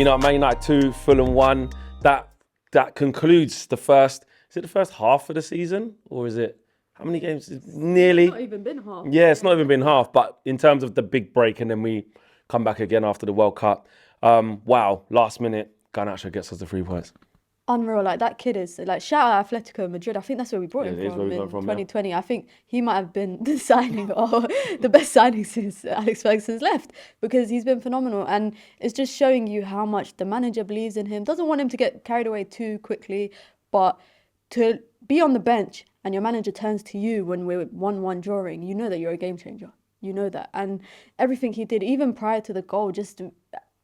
Man United 2, Fulham 1. That concludes the first. Is it the first half of the season, or is it how many games? Nearly. It's not even been half. Yeah, it's not even been half. But in terms of the big break, and then we come back again after the World Cup. Wow, last minute, Garnacho gets us the 3 points. Unreal, like that kid is like shout out Atletico Madrid. I think that's where we brought him it is from where we in got from, 2020. I think he might have been the signing or the best signing since Alex Ferguson's left, because he's been phenomenal, and it's just showing you how much the manager believes in him. Doesn't want him to get carried away too quickly, but to be on the bench and your manager turns to you when we're 1-1 drawing, you know that you're a game changer. You know that, and everything he did, even prior to the goal, just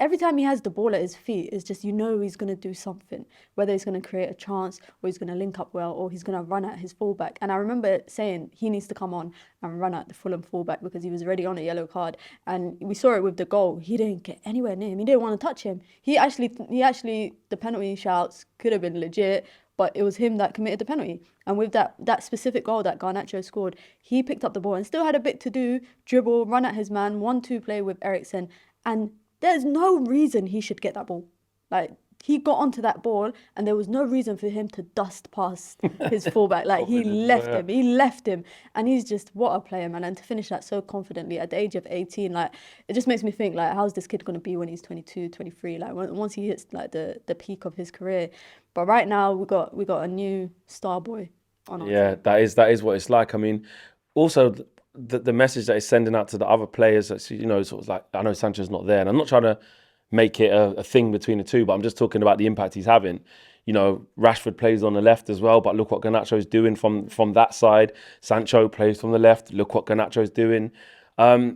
every time he has the ball at his feet, it's just, you know, he's going to do something, whether he's going to create a chance or he's going to link up well or he's going to run at his fullback. And I remember saying he needs to come on and run at the Fulham fullback because he was already on a yellow card. And we saw it with the goal. He didn't get anywhere near him. He didn't want to touch him. He actually, the penalty shouts could have been legit, but it was him that committed the penalty. And with that specific goal that Garnacho scored, he picked up the ball and still had a bit to do, dribble, run at his man, 1-2 play with Eriksen. And there's no reason he should get that ball. Like, he got onto that ball and there was no reason for him to dust past his fullback. Like, he left him. And he's just, what a player, man. And to finish that so confidently at the age of 18, like, it just makes me think, like, how's this kid going to be when he's 22, 23? Like, once he hits, like, the peak of his career. But right now, we got a new star boy on our team. that is what it's like. I mean, also the message that it's sending out to the other players, that's, you know, sort of like, I know Sancho's not there, and I'm not trying to make it a thing between the two, but I'm just talking about the impact he's having. You know, Rashford plays on the left as well, but look what Garnacho's doing from that side. Sancho plays from the left. Look what Garnacho's doing.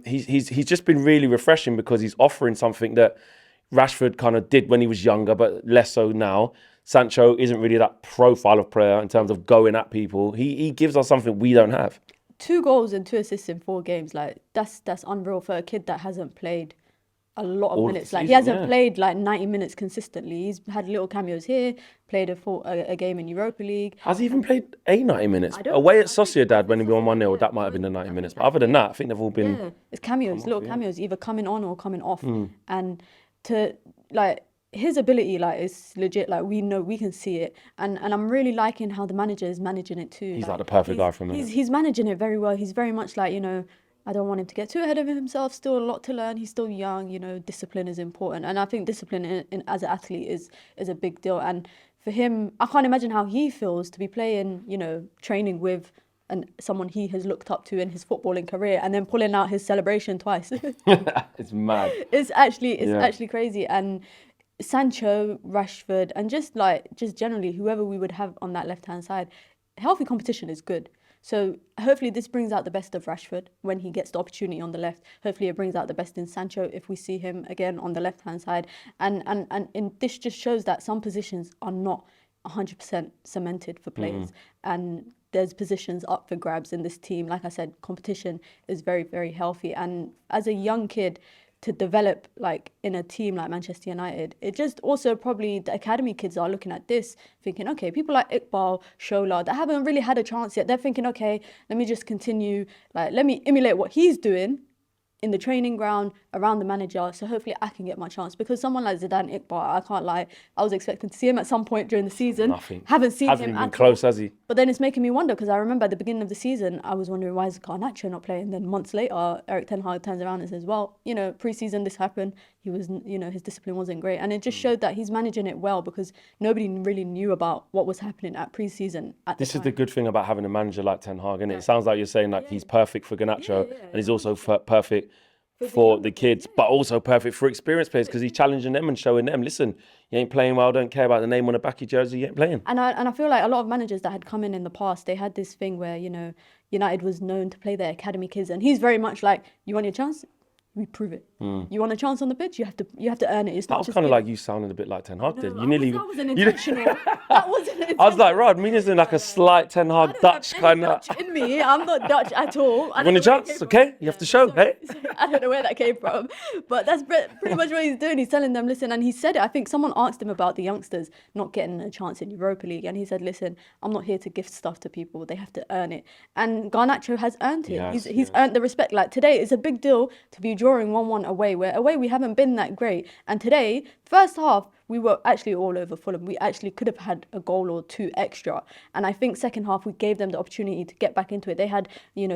He's just been really refreshing because he's offering something that Rashford kind of did when he was younger, but less so now. Sancho isn't really that profile of player in terms of going at people. He gives us something we don't have. 2 goals and 2 assists in 4 games. Like, that's unreal for a kid that hasn't played a lot of minutes. Like, he hasn't played like 90 minutes consistently. He's had little cameos here, played a game in Europa League. Has he even played 90 minutes? Away at Sociedad when we won 1-0, that might have been the 90 minutes. But other than that, I think they've all been... Yeah, it's cameos, little cameos, either coming on or coming off. And to, like, his ability, like, is legit. Like, we know, we can see it, and I'm really liking how the manager is managing it too. He's like the perfect guy for him. He's managing it very well. He's very much like, you know, I don't want him to get too ahead of himself. Still a lot to learn. He's still young. You know, discipline is important, and I think discipline as an athlete is a big deal. And for him, I can't imagine how he feels to be playing, you know, training with someone he has looked up to in his footballing career, and then pulling out his celebration twice. It's mad. It's actually crazy. And Sancho, Rashford, and just generally whoever we would have on that left-hand side, healthy competition is good. So hopefully this brings out the best of Rashford when he gets the opportunity on the left. Hopefully it brings out the best in Sancho if we see him again on the left-hand side. And this just shows that some positions are not 100% cemented for players. And there's positions up for grabs in this team. Like I said, competition is very, very healthy. And as a young kid, to develop like in a team like Manchester United, it just also probably the academy kids are looking at this thinking, okay, people like Iqbal, Shola, that haven't really had a chance yet, they're thinking, okay, let me just continue, like, let me emulate what he's doing in the training ground around the manager, so hopefully I can get my chance. Because someone like Zidane Iqbal, I can't lie, I was expecting to see him at some point during the season. Nothing. Haven't seen Hasn't him even at close, all. has he? But then it's making me wonder, because I remember at the beginning of the season, I was wondering, why is Garnacho not playing? Then months later, Erik ten Hag turns around and says, well, you know, pre-season this happened. He was, you know, his discipline wasn't great. And it just showed that he's managing it well, because nobody really knew about what was happening at pre-season at the time. This is the good thing about having a manager like Ten Hag, and it sounds like you're saying like he's perfect for Garnacho, and he's also perfect for the kids, but also perfect for experienced players, because he's challenging them and showing them, listen, you ain't playing well, don't care about the name on the back of your jersey, you ain't playing. And I feel like a lot of managers that had come in the past, they had this thing where, you know, United was known to play their academy kids, and he's very much like, you want your chance? We prove it. You want a chance on the pitch? You have to earn it. It's that not was kind of like you sounded a bit like Ten Hag did. That wasn't intentional. That wasn't intentional. I was like, Rod, Mina's in like a slight Ten Hag Dutch kind of. Dutch in me. I'm not Dutch at all. You want a chance? Okay, you have to show. Hey. I don't know where that came from, but that's pretty much what he's doing. He's telling them, listen, and he said it. I think someone asked him about the youngsters not getting a chance in Europa League, and he said, listen, I'm not here to gift stuff to people. They have to earn it. And Garnacho has earned it. He's earned the respect. Like today, it's a big deal to be drawing 1-1 away, where away we haven't been that great. And today, first half, we were actually all over Fulham. We actually could have had a goal or two extra. And I think second half, we gave them the opportunity to get back into it. They had,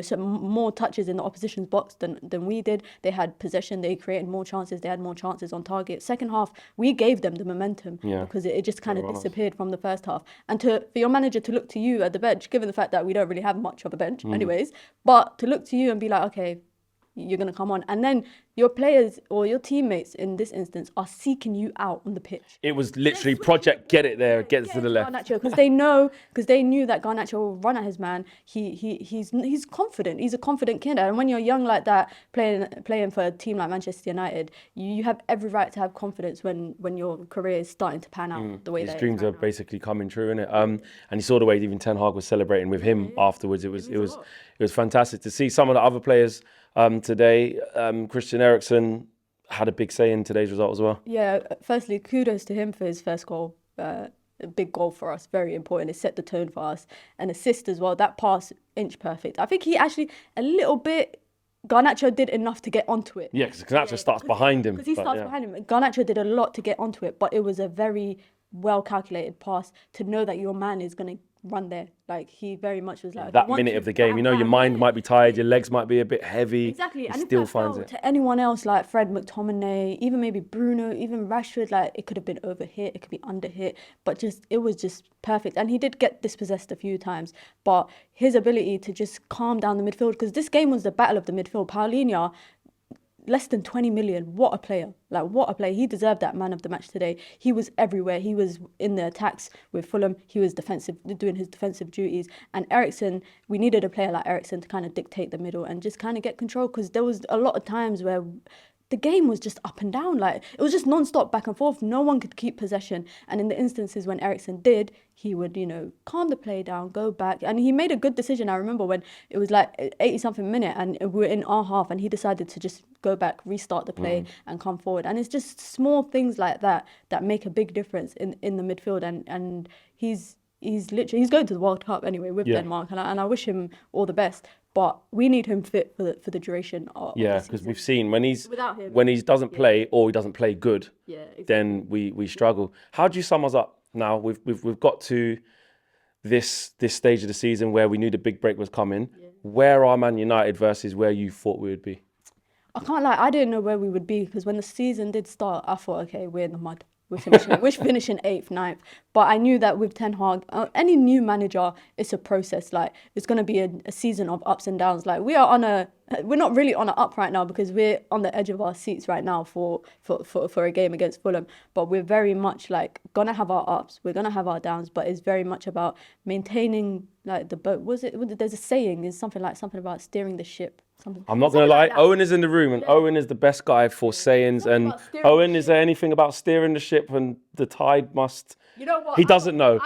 some more touches in the opposition's box than we did. They had possession. They created more chances. They had more chances on target. Second half, we gave them the momentum because it just kind of disappeared from the first half. And for your manager to look to you at the bench, given the fact that we don't really have much of a bench anyways, but to look to you and be like, okay, you're going to come on. And then your players or your teammates in this instance are seeking you out on the pitch. It was literally project, get it there, get to the left. Because they knew that Garnacho will run at his man. He's confident. He's a confident kid. And when you're young like that, playing for a team like Manchester United, you have every right to have confidence when your career is starting to pan out the way that his dreams are basically coming true, innit? And you saw the way even Ten Hag was celebrating with him afterwards. It was fantastic to see some of the other players today. Christian Eriksen had a big say in today's result as well. Yeah, firstly, kudos to him for his first goal. A big goal for us, very important. It set the tone for us. An assist as well. That pass, inch perfect. I think he actually Garnacho did enough to get onto it. Yeah, because Garnacho starts behind him. Because he starts behind him. Garnacho did a lot to get onto it, but it was a very well calculated pass to know that your man is going to run there. Like, he very much was like... That minute of the game, your mind might be tired, your legs might be a bit heavy. Exactly. And still if that finds fell it. to anyone else, like Fred McTominay, even maybe Bruno, even Rashford, like, it could have been overhit, it could be underhit, but it was just perfect. And he did get dispossessed a few times, but his ability to just calm down the midfield, because this game was the battle of the midfield. Paulinho, less than 20 million. What a player. Like, what a player. He deserved that man of the match today. He was everywhere. He was in the attacks with Fulham. He was doing his defensive duties. And Eriksen, we needed a player like Eriksen to kind of dictate the middle and just kind of get control, because there was a lot of times where the game was just up and down. Like, it was just non-stop back and forth. No one could keep possession. And in the instances when Eriksen did, he would, calm the play down, go back. And he made a good decision. I remember when it was like 80-something minute and we were in our half and he decided to just go back, restart the play and come forward. And it's just small things like that that make a big difference in the midfield. And he's going to the World Cup anyway with Denmark. And I wish him all the best. But we need him fit for the duration of the season. Because we've seen when he doesn't play or he doesn't play good, exactly. then we struggle. How do you sum us up now? We've got to this stage of the season where we knew the big break was coming. Yeah. Where are Man United versus where you thought we would be? I can't lie, I didn't know where we would be, because when the season did start, I thought, okay, we're in the mud. We're finishing 8th, 9th. But I knew that with Ten Hag, any new manager, it's a process. Like, it's going to be a season of ups and downs. Like, we're not really on an up right now, because we're on the edge of our seats right now for a game against Fulham. But we're very much like going to have our ups, we're going to have our downs, but it's very much about maintaining like the boat. There's a saying, is something about steering the ship. I'm not going to lie, Owen is in the room, and Owen is the best guy for sayings. And Owen, is there anything about steering the ship and the tide must... You know what? He doesn't know,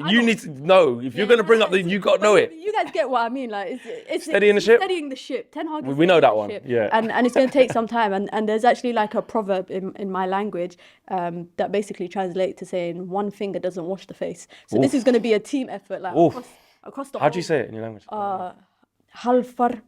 you need to know. If you're going to bring up, then you got to know it. You guys get what I mean. Like, it's steadying the ship. Steadying the ship. Ten Hag. We know that one. Yeah. And it's going to take some time. And there's actually like a proverb in my language that basically translates to saying one finger doesn't wash the face. So this is going to be a team effort, like across the whole. How do you say it in your language? Halfar.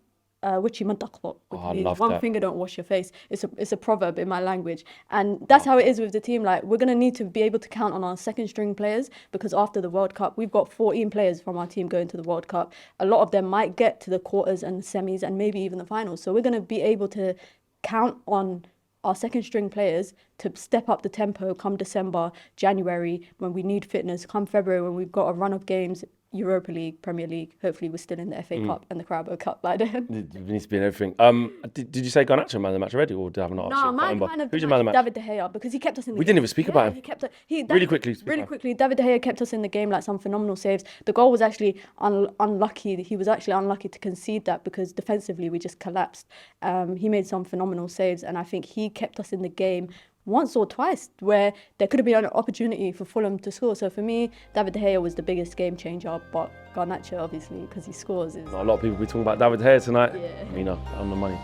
Which you I love one that. finger don't wash your face. It's a proverb in my language, and that's how it is with the team. Like, we're gonna need to be able to count on our second string players, because after the World Cup, we've got 14 players from our team going to the World Cup. A lot of them might get to the quarters and semis and maybe even the finals. So we're gonna be able to count on our second string players to step up the tempo come December, January, when we need fitness, come February when we've got a run of games. Europa League, Premier League. Hopefully, we're still in the FA Cup and the Carabao Cup by then. It needs to be in everything. Did you say Garnacho man of the match already, or did I have not? No, who's your man of the match? David De Gea, because he kept us in the game. We didn't even speak about him. Really quickly, David De Gea kept us in the game, like some phenomenal saves. The goal was actually unlucky. He was actually unlucky to concede that, because defensively we just collapsed. He made some phenomenal saves, and I think he kept us in the game once or twice where there could have been an opportunity for Fulham to score. So for me, David De Gea was the biggest game changer, but Garnacho, obviously, because he scores. A lot of people will be talking about David De Gea tonight. On the money.